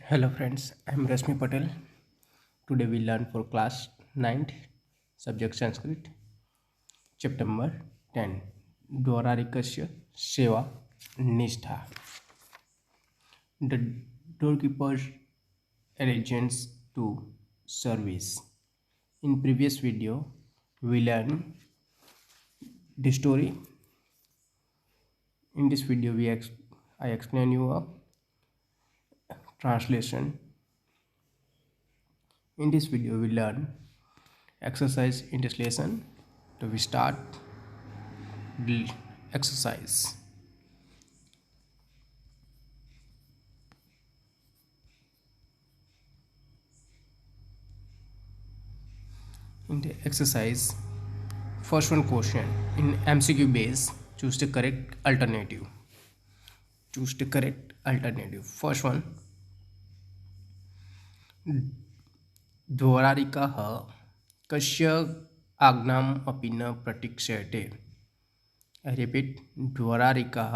Hello friends, I am Rashmi Patel. Today we learn for class 9th subject Sanskrit chapter number 10 Dwararikasya Seva Nishtha. The doorkeeper arranges to service. In previous video we learned the story. In this video I explain you a translation. In this video we learn exercise in this lesson. So we start the exercise. In the exercise, first one question in MCQ base, choose the correct alternative. Choose the correct alternative. First one, द्वारारिकः कस्य आज्ञाम् अपि न प्रतीक्षते. I repeat, द्वारारिकः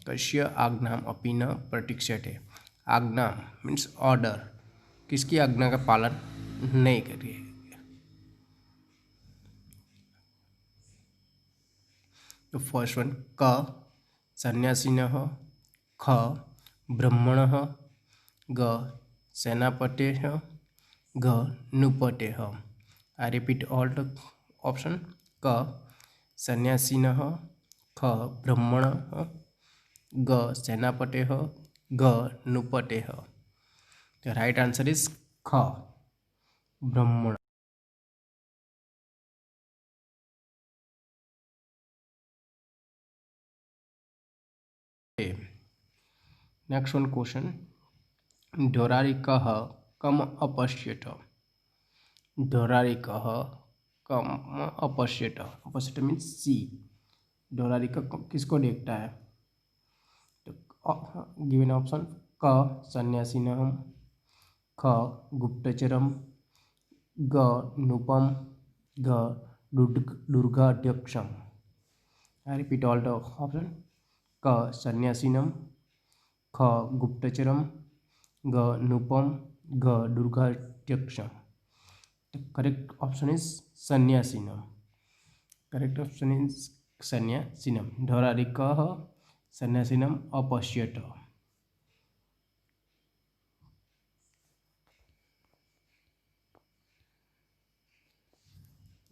कस्य आज्ञाम् अपि न प्रतीक्षते. आज्ञा means order, किसकी आज्ञा का पालन नहीं करिए. तो फर्स्ट वन क सन्यासिनः, ख ब्रह्मणः, ग सेनापतेः, घ नृपतेः. I repeat all the option. क सन्यासिनः, ख ब्रह्मणः, ग सेनापतेः, घ नृपतेः. द राइट आंसर इज ख ब्रह्मण. नेक्स्ट वन क्वेश्चन, द्वारारिकः कम अपश्यत. द्वारारिकः कम अपश्यत. अपश्यत मीन्स सी. द्वारारिक किसको देखता है? तो गिवन ऑप्शन क सन्यासिनः, ख गुप्तचरम, ग नृपम, घ दुर्गाध्यक्षम. I repeat all the option. क सन्यासिनम, ख गुप्तचरम, ग नृपम, घ दुर्गाध्यक्षम. The correct option is Sannyasinam. Correct option is Sannyasinam. Dwararikah Sannyasinam apashyata.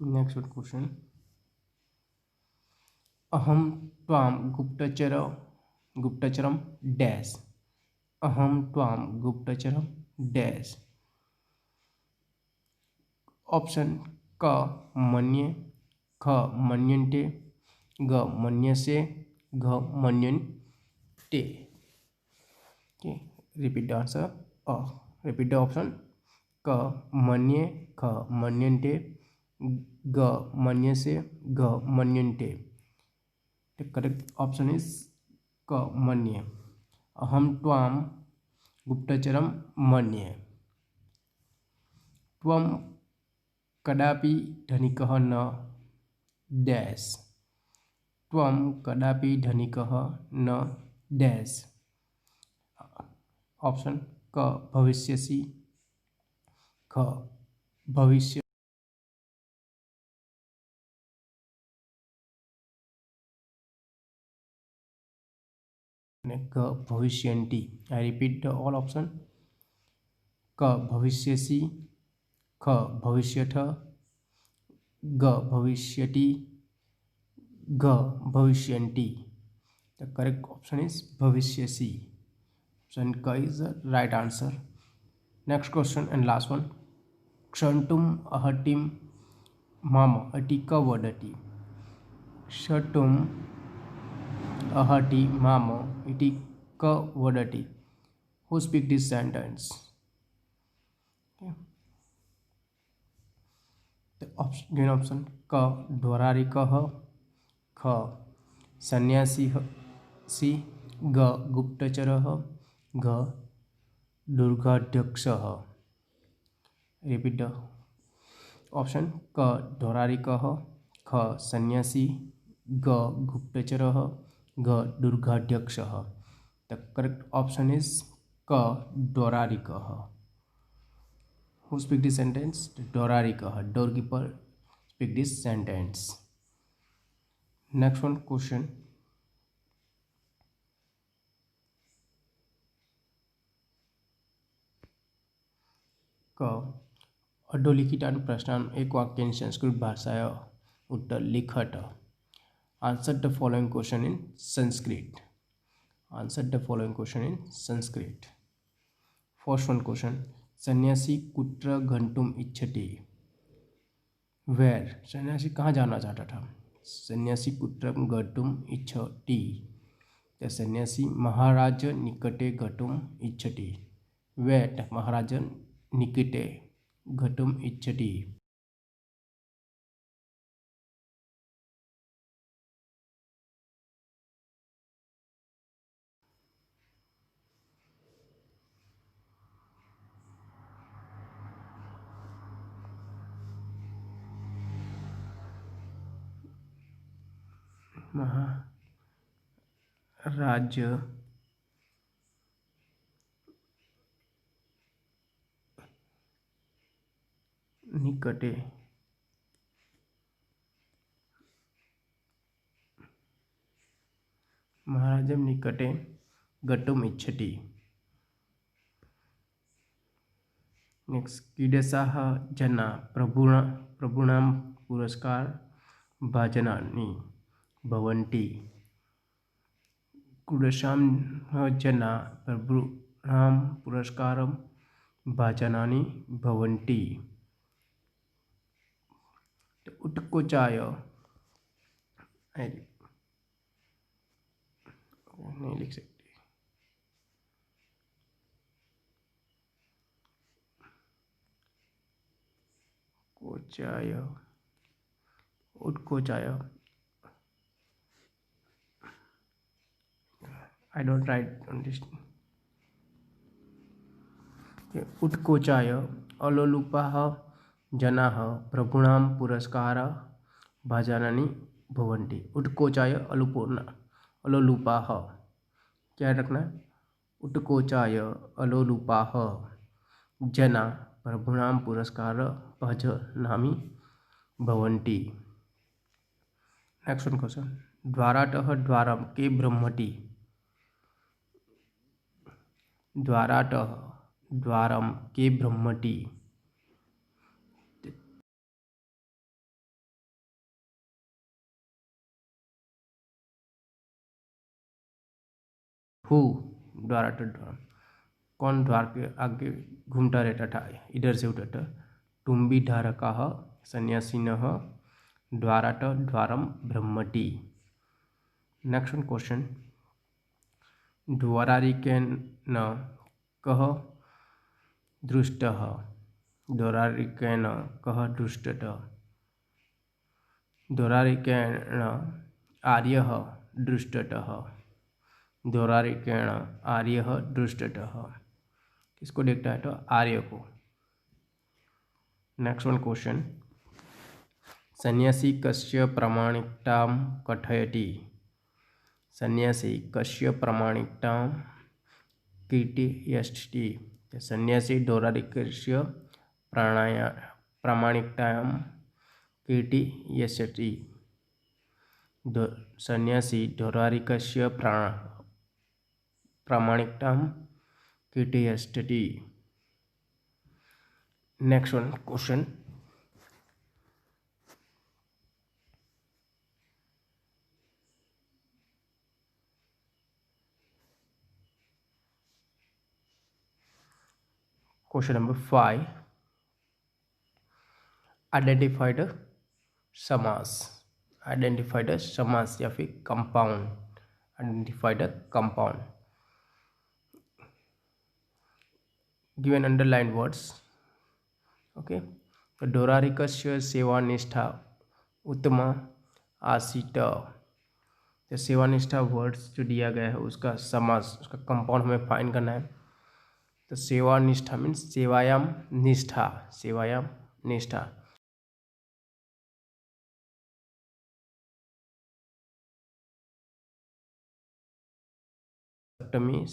Next one question. Aham tvam guptacharam dash. Aham tvam guptacharam dash. Option क मन्ये, ख मन्यन्ते, ग मन्यसे, घ मन्यन्ते. Okay, repeat the answer. Repeat the option. क मन्ये, ख मन्यन्ते, ग मन्यसे, घ मन्यन्ते. The correct option is क मन्ये. अहम त्वाम गुप्तचरम मन्ये. त्वम कदापि धनिकः न डैश. त्वं कदापि धनिकः न डैश. ऑप्शन क भविष्यसि, ख भविष्य, ग भविष्यन्ति. I repeat the all option. क भविष्यसि, ख भविष्यथ, ग भविष्यति, घ भविष्यन्ति. द करेक्ट ऑप्शन इज भविष्यसि. ऑप्शन क is the right answer. Next question and last one. क्षन्तुम अहटिम मम अति क वदति. क्षन्तुम अहति मम इति क वदति. Who speak this sentence? Given option क द्वारारिकः, ख सन्यासी, ग गुप्तचरः, घ दुर्गाध्यक्षः. Repeat the option. क द्वारारिकः, ख सन्यासी, ग गुप्तचरः, घ दुर्गाध्यक्षः. द करेक्ट ऑप्शन इज क डोरारिकः. Who speak this sentence? Dorarikah. Doorkeeper speak this sentence. Next one question. क अधोलिखित प्रश्न एक वाक्य संस्कृत भाषा उत्तर लिखत. Answer the following question in Sanskrit. Answer the following question in Sanskrit. First one question. सन्यासी कुत्र गंतुम इच्छति. Where? सन्यासी कहाँ जाना चाहता था. सन्यासी कुत्र गंतुम इच्छति. The सन्यासी महाराज निकटे गतुम इच्छति. Where? महाराज निकटे गतुम इच्छति. महाराज निकटे महाराजं निकटे गतुम इच्छति. नेक्स्ट. कीदृशाः जना प्रभूणां पुरस्कार भाजनानि भवन्ति. कीदृशाः जना प्रभूणां पुरस्कारं भाजनानि भवन्ति. उत्कोचाय नहीं लिख सकते. कोचाय उत्कोचाय. I don't write on this. उत्कोचाय अलोलुपाः जनाः प्रभूणां पुरस्कार भाजनानि भवन्ति. उत्कोचाय अलोलुपाः. क्या रखना. उत्कोचाय अलोलुपाः जना प्रभूणां पुरस्कार भाजनानि भवन्ति. Next one question. द्वारातः द्वारं के ब्रह्मति. द्वारातः द्वारं के ब्रह्मति. हु द्वारातः द्वारम. कौन द्वार के आगे घूमता रहता था, इधर से उधर था. तुम्बी धारकाः सन्यासिनः द्वारातः द्वारं ब्रह्मति. Next one question. द्वारारिकेन कः दृष्टः. द्वारारिकेन कः दृष्टः. द्वारारिकेण आर्यः दृष्टः. द्वारारिकेण आर्यः दृष्टः. किसको देखता है. तो आर्य को. Next one question. सन्यासी कस्य प्रामाणिकतां कथयति. सन्यासी कस्य प्रामाणिकतां कीर्तयति. सन्यासी द्वारारिकस्य प्रामाणिकतां कीर्तयति. सन्यासी द्वारारिकस्य प्रामाणिकतां कीर्तयति. Next one question. Question number 5. Identify the समास. आइडेंटिफाई द समास या फिर compound. Identify the compound. Given underline words. Okay. तो द्वारारिकस्य सेवानिष्ठा उत्तम आसीत. तो सेवानिष्ठा वर्ड्स जो दिया गया है उसका समास, उसका कंपाउंड हमें फाइंड करना है. तो सेवानिष्ठा मीन्स सेवायाम निष्ठा. सेवायाम निष्ठा. सप्तमी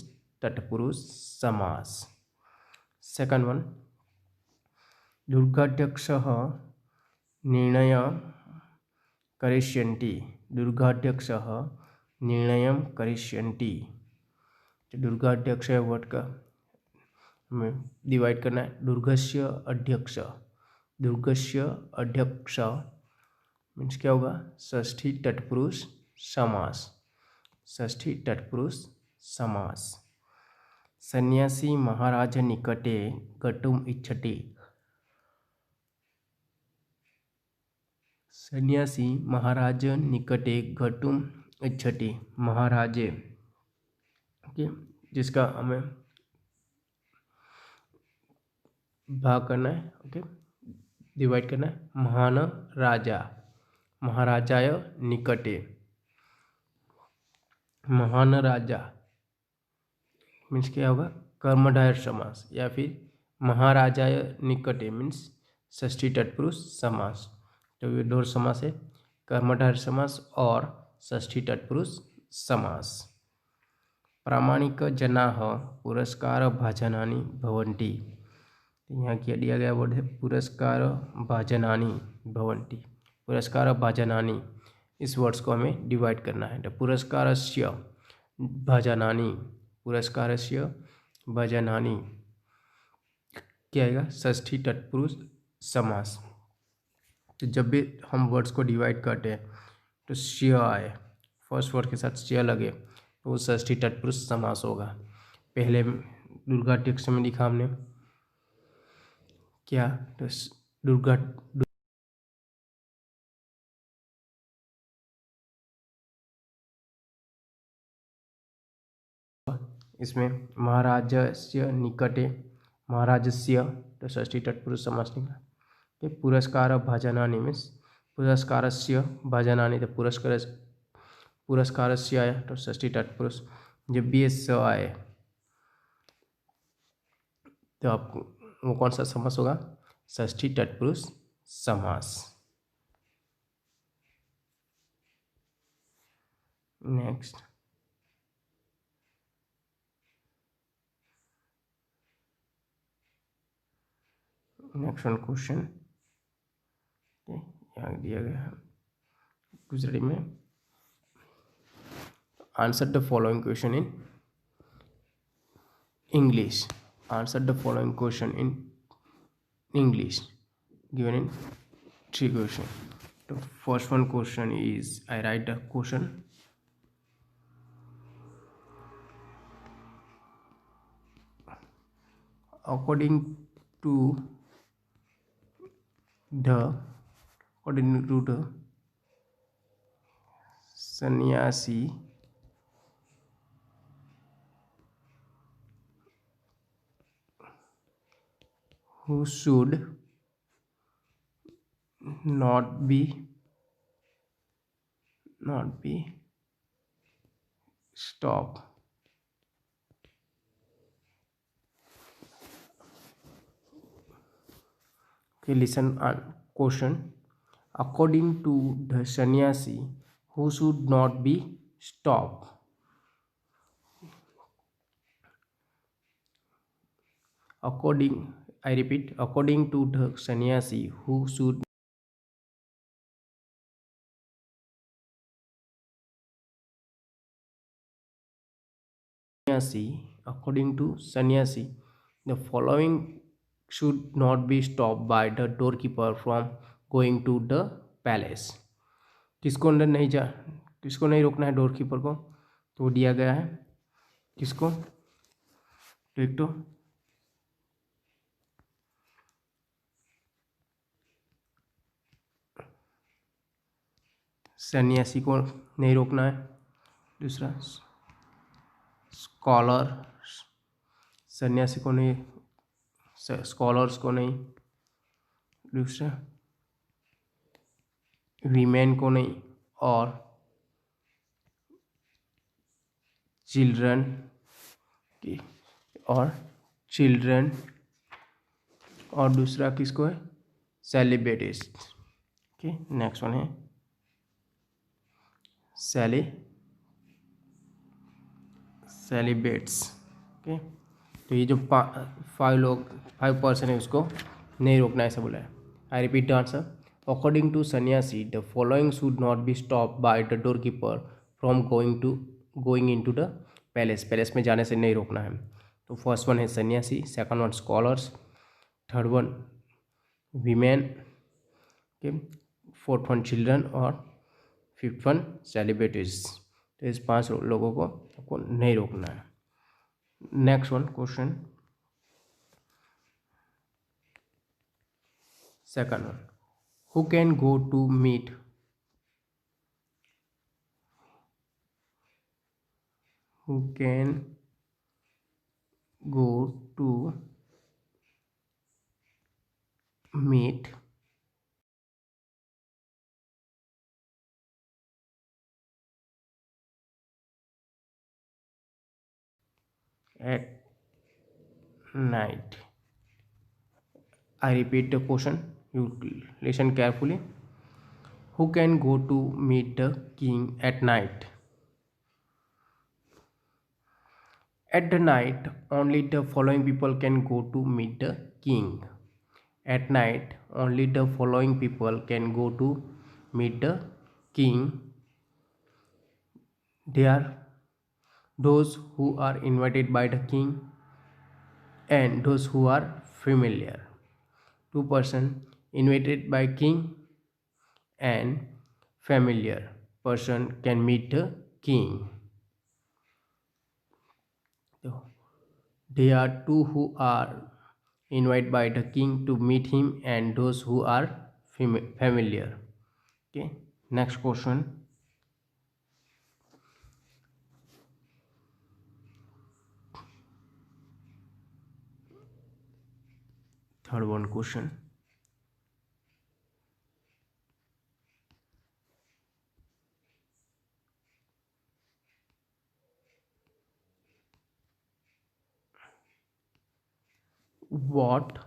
तत्पुरुष समास। सेकंड वन, दुर्गाध्यक्षः निर्णयं करिष्यन्ति। दुर्गाध्यक्षः निर्णयं करिष्यन्ति। तो दुर्गाध्यक्ष वर्ड का हमें डिवाइड करना है। दुर्गस्य अध्यक्ष, दुर्गस्य अध्यक्ष मीन्स क्या होगा, षष्ठी तत्पुरुष समास, षष्ठी तत्पुरुष समास। सन्यासी महाराज निकटे गतुम इच्छति। सन्यासी महाराज निकटे गतुम इच्छति। महाराजे, ओके, जिसका हमें भाग करना है, ओके, डिवाइड करना है। महान राजा, महाराजाय निकटे, महान राजा मीन्स क्या होगा, कर्मधारय समास, या फिर महाराजाय निकटे मीन्स षष्ठी तत्पुरुष समास। तो ये दो समास है, कर्मधारय समास और षष्ठी तत्पुरुष समास। प्रामाणिक जनाः पुरस्कार भाजनानि भवन्ति। यहाँ क्या दिया गया वर्ड है, पुरस्कार भाजनानि भवन्ति। पुरस्कार भाजनानि, इस वर्ड्स को हमें डिवाइड करना है। तो पुरस्कारस्य भाजनानि, पुरस्कारस्य भाजनानि क्या आएगा, षष्ठी तत्पुरुष समास। तो जब भी हम वर्ड्स को डिवाइड करते हैं तो स्य आए, फर्स्ट वर्ड के साथ स्य लगे तो वो षष्ठी तत्पुरुष समास होगा। पहले दुर्गाध्यक्ष में लिखा हमने क्या, तो दुर्गा, इसमें महाराजस्य निकटे, महाराजस्य तो षष्ठी तत्पुरुष समास निकला। पुरस्कार भाजनानि मीन्स पुरस्कारस्य भाजनानि, तो पुरस्कारस्य आया तो षष्ठी तत्पुरुष। जब भी ये स आए तो आपको वो कौन सा समास होगा, षष्ठी तत्पुरुष समास। नेक्स्ट वन क्वेश्चन यहाँ दिया गया है गुजराती में। Answer the following question in English. Answer the following question in English given in 3 questions. The first one question is, I write the question. According to the sannyasi who should not be stopped. Okay, listen on question. According to the sannyasi who should not be stopped. I repeat, according to the sannyasi who should according to sannyasi, the following should not be stopped by the doorkeeper from going to the palace. किसको नहीं रोकना है डोरकीपर को, तो दिया गया है किसको, तो एक तो सन्यासी को नहीं रोकना है, दूसरा स्कॉलर, सन्यासी को नहीं, स्कॉलर्स को नहीं, दूसरा वीमेन को नहीं, और चिल्ड्रन की, और दूसरा किसको है, सेलिब्रिटीज। ओके, नेक्स्ट वन है सेलिब्रेट्स। ओके, तो ये जो 5% है उसको नहीं रोकना, ऐसा बोला है। I repeat the answer. According to सन्यासी the following should not be stop by the door keeper from going in to the palace. Palace में जाने से नहीं रोकना है। तो फर्स्ट वन है सन्यासी, second one scholars, third one women, okay, fourth one children और फिफ्थ वन सेलिब्रिटीज। तो इस 5 लोगों को आपको नहीं रोकना है। Next one question, second one, who can go to meet, who can go to meet at night? I repeat the question, you listen carefully. Who can go to meet the king at night? At the night only the following people can go to meet the king. At night only the following people can go to meet the king. They are those who are invited by the king and those who are familiar. 2% invited by king and familiar person can meet the king. So, they are two who are invited by the king to meet him and those who are familiar. Okay, next question. Third one question. What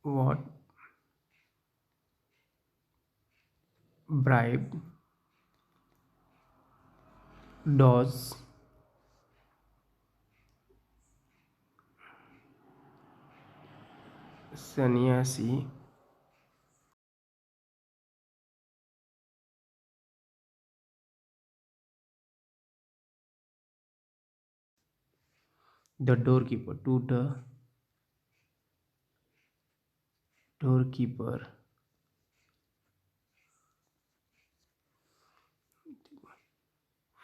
what bribe does sannyasi the doorkeeper to the doorkeeper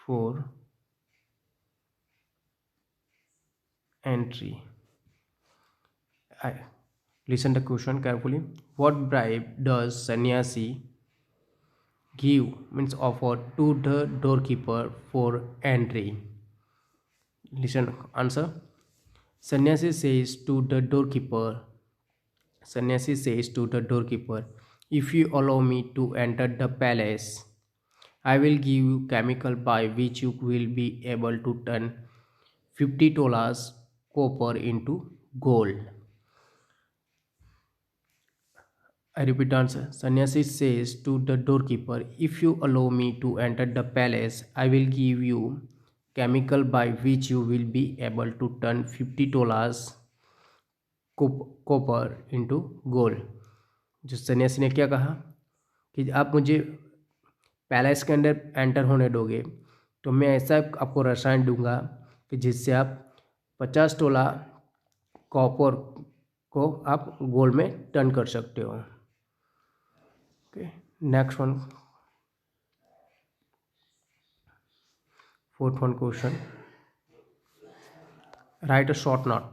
for entry? I, listen the question carefully. What bribe does sannyasi give, means offer to the doorkeeper for entry? Listen answer. Sannyasi says to the doorkeeper, Sannyasi says to the doorkeeper, if you allow me to enter the palace, I will give you chemical by which you will be able to turn 50 dollars copper into gold. I repeat the answer. Sannyasi says to the doorkeeper, if you allow me to enter the palace, I will give you chemical by which you will be able to turn 50 dollars copper into gold. जो सन्यासी ने क्या कहा कि आप मुझे palace के अंदर एंटर होने दोगे तो मैं ऐसा आपको रसायन दूंगा कि जिससे आप 50 तोला कॉपर को आप गोल्ड में टर्न कर सकते हो। Okay, next one, fourth one question, right a short note,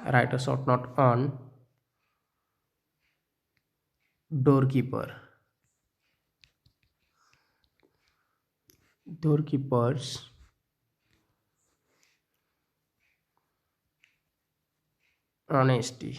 write a short note on doorkeeper, doorkeeper's honesty.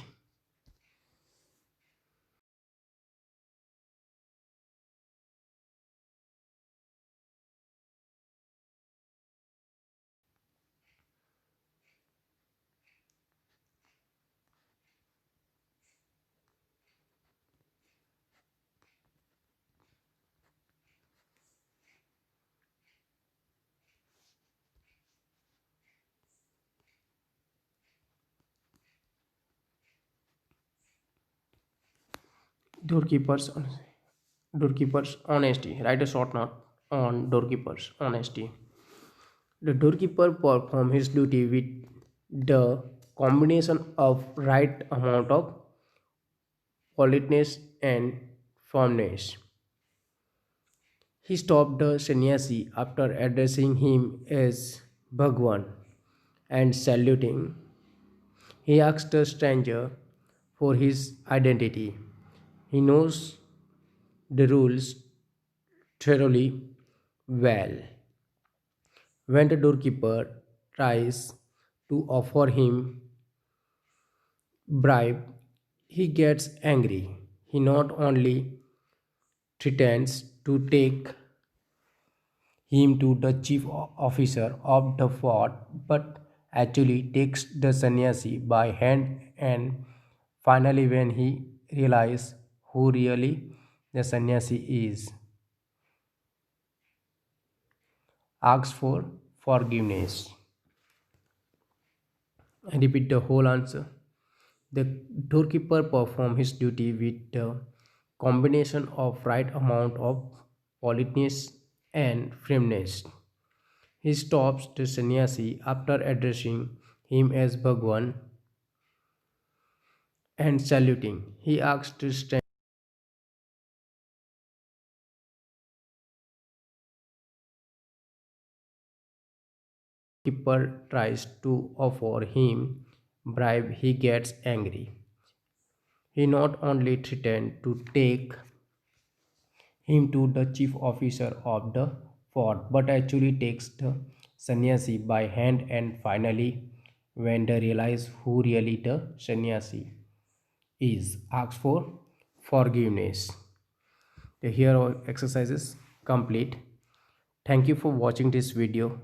Doorkeeper's honesty. Write a short note on doorkeeper's honesty. The doorkeeper performed his duty with the combination of right amount of politeness and firmness. He stopped the sannyasi after addressing him as Bhagwan and saluting. He asked the stranger for his identity. He knows the rules thoroughly well. When the doorkeeper tries to offer him bribe, he gets angry. He not only threatens to take him to the chief officer of the fort, but actually takes the sannyasi by hand, and finally when he realizes who really the sannyasi is, asks for forgiveness. I repeat the whole answer. The doorkeeper performed his duty with the combination of right amount of politeness and firmness. He stops the sannyasi after addressing him as Bhagwan and saluting. He asks the keeper tries to offer him bribe, he gets angry. He not only threatened to take him to the chief officer of the fort, but actually takes the sannyasi by hand, and finally, when they realize who really the sannyasi is, asks for forgiveness. The here all exercises complete. Thank you for watching this video.